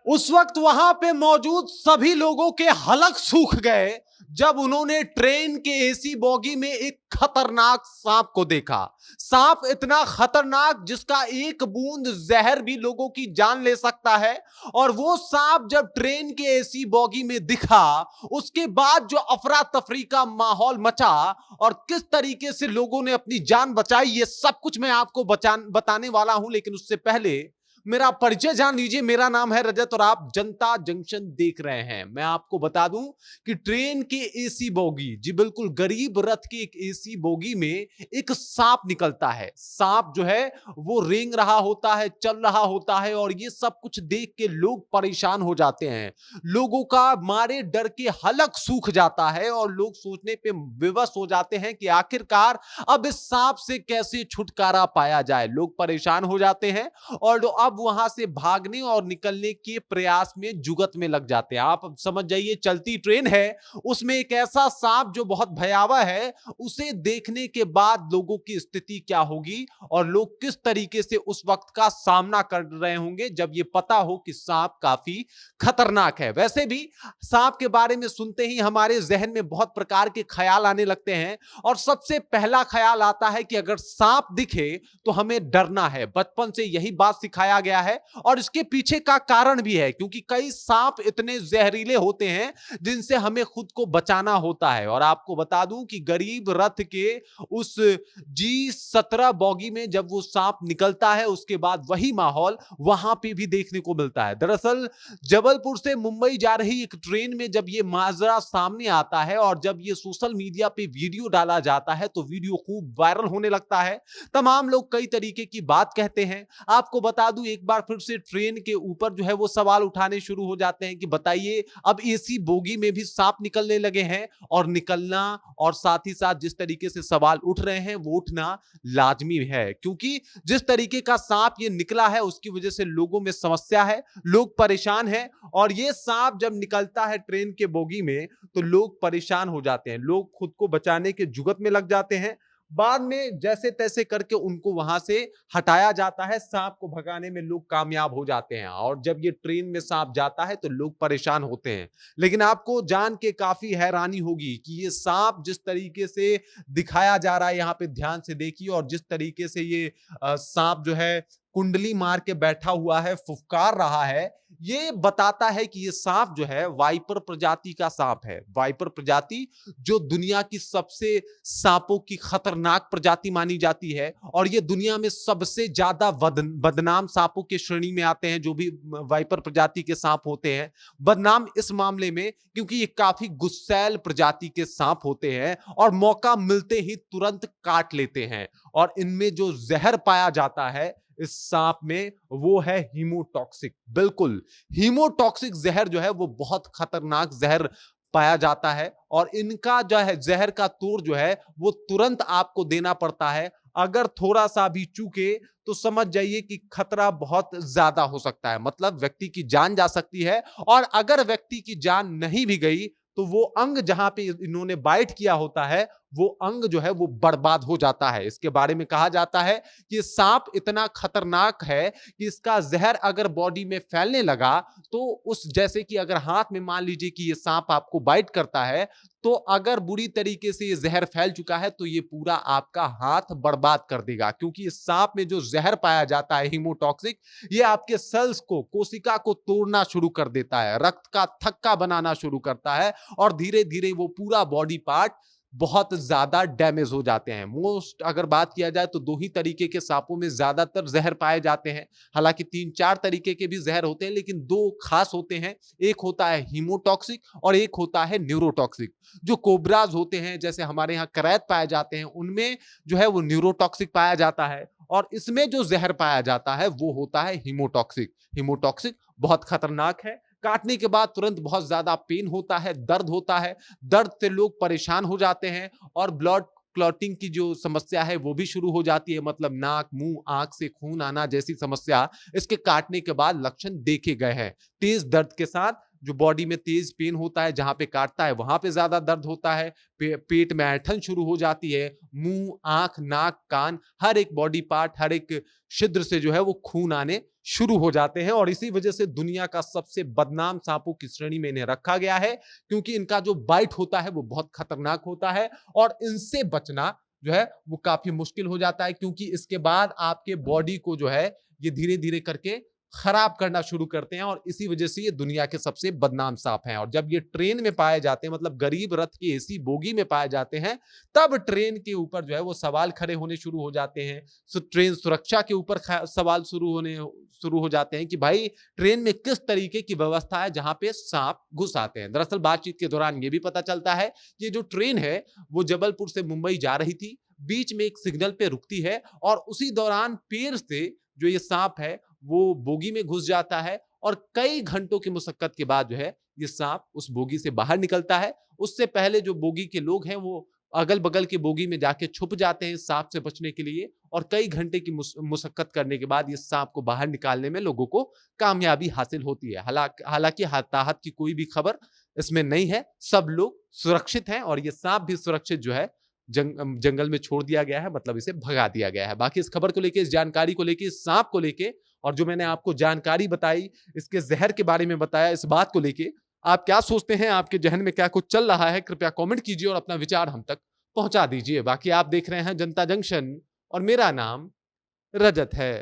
उस वक्त वहां पे मौजूद सभी लोगों के हलक सूख गए जब उन्होंने ट्रेन के एसी बोगी में एक खतरनाक सांप को देखा। सांप इतना खतरनाक जिसका एक बूंद जहर भी लोगों की जान ले सकता है। और वो सांप जब ट्रेन के एसी बोगी में दिखा, उसके बाद जो अफरा तफरी का माहौल मचा और किस तरीके से लोगों ने अपनी जान बचाई, ये सब कुछ मैं आपको बताने वाला हूं। लेकिन उससे पहले मेरा परिचय जान लीजिए। मेरा नाम है रजत और आप जनता जंक्शन देख रहे हैं। मैं आपको बता दूं कि ट्रेन के एसी बोगी, जी बिल्कुल गरीब रथ की एक एसी बोगी में एक सांप निकलता है। सांप जो है वो रेंग रहा होता है, चल रहा होता है और ये सब कुछ देख के लोग परेशान हो जाते हैं। लोगों का मारे डर के हलक सूख जाता है और लोग सोचने पे विवश हो जाते हैं कि आखिरकार अब इस सांप से कैसे छुटकारा पाया जाए। लोग परेशान हो जाते हैं और अब वहां से भागने और निकलने के प्रयास में जुगत में लग जाते हैं। आप समझ जाइए, चलती ट्रेन है, उसमें एक ऐसा सांप जो बहुत भयावह है, उसे देखने के बाद लोगों की स्थिति क्या होगी और लोग किस तरीके से उस वक्त का सामना कर रहे होंगे जब ये पता हो कि सांप काफी खतरनाक है। वैसे भी सांप के बारे में सुनते ही हमारे जहन में बहुत प्रकार के ख्याल आने लगते हैं और सबसे पहला ख्याल आता है कि अगर सांप दिखे तो हमें डरना है। बचपन से यही बात सिखाया गया है और इसके पीछे का कारण भी है, क्योंकि कई सांप इतने जहरीले होते हैं जिनसे हमें खुद को बचाना होता है। और आपको बता दूं कि गरीब रथ के उस G17 बोगी में जब वो सांप निकलता है, उसके बाद वही माहौल वहां पे भी देखने को मिलता है। दरअसल जबलपुर से मुंबई जा रही एक ट्रेन में जब ये माजरा सामने आता है और जब ये सोशल मीडिया पे वीडियो डाला जाता है तो वीडियो खूब वायरल होने लगता है। तमाम लोग कई तरीके की बात कहते हैं। आपको बता दूं, एक बार फिर से ट्रेन के ऊपर जो है वो सवाल उठाने शुरू हो जाते हैं कि बताइए, अब एसी बोगी में भी सांप निकलने लगे हैं और निकलना और साथ ही साथ जिस तरीके से सवाल उठ रहे हैं वो उठना लाजमी है, क्योंकि जिस तरीके का सांप ये निकला है उसकी वजह से लोगों में समस्या है, लोग परेशान हैं। और ये सांप जब निकलता है ट्रेन के बोगी में तो लोग परेशान हो जाते हैं, लोग खुद को बचाने के जुगत में लग जाते हैं। बाद में जैसे तैसे करके उनको वहां से हटाया जाता है, सांप को भगाने में लोग कामयाब हो जाते हैं। और जब ये ट्रेन में सांप जाता है तो लोग परेशान होते हैं। लेकिन आपको जान के काफी हैरानी होगी कि ये सांप जिस तरीके से दिखाया जा रहा है, यहाँ पे ध्यान से देखिए, और जिस तरीके से ये सांप जो है कुंडली मार के बैठा हुआ है, फुफकार रहा है, ये बताता है कि ये सांप जो है वाइपर प्रजाति का सांप है। वाइपर प्रजाति जो दुनिया की सबसे सांपों की खतरनाक प्रजाति मानी जाती है और ये दुनिया में सबसे ज्यादा बदनाम सांपों के श्रेणी में आते हैं। जो भी वाइपर प्रजाति के सांप होते हैं, बदनाम इस मामले में क्योंकि ये काफी गुस्सैल प्रजाति के सांप होते हैं और मौका मिलते ही तुरंत काट लेते हैं। और इनमें जो जहर पाया जाता है इस सांप में, वो है हीमोटॉक्सिक। बिल्कुल, हीमोटॉक्सिक जहर जो है वो बहुत खतरनाक जहर पाया जाता है और इनका जो है जहर का तोड़ जो है वो तुरंत आपको देना पड़ता है। अगर थोड़ा सा भी चूके तो समझ जाइए कि खतरा बहुत ज्यादा हो सकता है, मतलब व्यक्ति की जान जा सकती है। और अगर व्यक्ति की जान नहीं भी गई तो वो अंग जहां पे इन्होंने बाइट किया होता है वो अंग जो है वो बर्बाद हो जाता है। इसके बारे में कहा जाता है कि सांप इतना खतरनाक है कि इसका जहर अगर बॉडी में फैलने लगा तो उस, जैसे कि अगर हाथ में मान लीजिए कि ये सांप आपको बाइट करता है, तो अगर बुरी तरीके से ये जहर फैल चुका है तो ये पूरा आपका हाथ बर्बाद कर देगा। क्योंकि इस सांप में जो जहर पाया जाता है हीमोटॉक्सिक, ये आपके सेल्स को, कोशिका को तोड़ना शुरू कर देता है, रक्त का थक्का बनाना शुरू करता है और धीरे धीरे वो पूरा बॉडी पार्ट बहुत ज्यादा डैमेज हो जाते हैं। मोस्ट अगर बात किया जाए तो दो ही तरीके के सांपों में ज्यादातर जहर पाए जाते हैं। हालांकि 3-4 तरीके के भी जहर होते हैं, लेकिन दो खास होते हैं। एक होता है हीमोटॉक्सिक और एक होता है न्यूरोटॉक्सिक। जो कोबराज होते हैं, जैसे हमारे यहाँ करैत पाए जाते हैं, उनमें जो है वो न्यूरोटॉक्सिक पाया जाता है और इसमें जो जहर पाया जाता है वो होता है हीमोटॉक्सिक। हीमोटॉक्सिक बहुत खतरनाक है। काटने के बाद तुरंत बहुत ज्यादा पेन होता है, दर्द होता है, दर्द से लोग परेशान हो जाते हैं और ब्लड क्लॉटिंग की जो समस्या है वो भी शुरू हो जाती है, मतलब नाक, मुंह, आंख से खून आना जैसी समस्या इसके काटने के बाद लक्षण देखे गए हैं। तेज दर्द के साथ जो बॉडी में तेज पेन होता है, जहां पे काटता है वहां पे ज्यादा दर्द होता है, पेट में ऐंठन शुरू हो जाती है, मुंह, आंख, नाक, कान, हर एक बॉडी पार्ट, हर एक छिद्र से जो है वो खून आने शुरू हो जाते हैं और इसी वजह से दुनिया का सबसे बदनाम सांपों की श्रेणी में इन्हें रखा गया है, क्योंकि इनका जो बाइट होता है वो बहुत खतरनाक होता है और इनसे बचना जो है वो काफी मुश्किल हो जाता है, क्योंकि इसके बाद आपके बॉडी को जो है ये धीरे धीरे करके खराब करना शुरू करते हैं और इसी वजह से ये दुनिया के सबसे बदनाम सांप हैं। और जब ये ट्रेन में पाए जाते हैं, मतलब गरीब रथ की एसी बोगी में पाए जाते हैं, तब ट्रेन के ऊपर जो है वो सवाल खड़े होने शुरू हो जाते हैं। ट्रेन सुरक्षा के ऊपर सवाल शुरू हो जाते हैं कि भाई ट्रेन में किस तरीके की व्यवस्था है जहां पे सांप घुस आते हैं। दरअसल बातचीत के दौरान ये भी पता चलता है ये जो ट्रेन है वो जबलपुर से मुंबई जा रही थी, बीच में एक सिग्नल पे रुकती है और उसी दौरान पेड़ से जो ये सांप है वो बोगी में घुस जाता है और कई घंटों की मुशक्कत के बाद जो है ये सांप उस बोगी से बाहर निकलता है। उससे पहले जो बोगी के लोग हैं वो अगल बगल के बोगी में जाके छुप जाते हैं सांप से बचने के लिए और कई घंटे की मुशक्कत करने के बाद ये सांप को बाहर निकालने में लोगों को कामयाबी हासिल होती है। हालांकि हताहत की कोई भी खबर इसमें नहीं है, सब लोग सुरक्षित हैं और ये सांप भी सुरक्षित जो है जंगल में छोड़ दिया गया है, मतलब इसे भगा दिया गया है। बाकी इस खबर को लेके, इस जानकारी को लेके, इस सांप को लेके और जो मैंने आपको जानकारी बताई, इसके जहर के बारे में बताया, इस बात को लेके आप क्या सोचते हैं, आपके जहन में क्या कुछ चल रहा है, कृपया कमेंट कीजिए और अपना विचार हम तक पहुंचा दीजिए। बाकी आप देख रहे हैं जनता जंक्शन और मेरा नाम रजत है।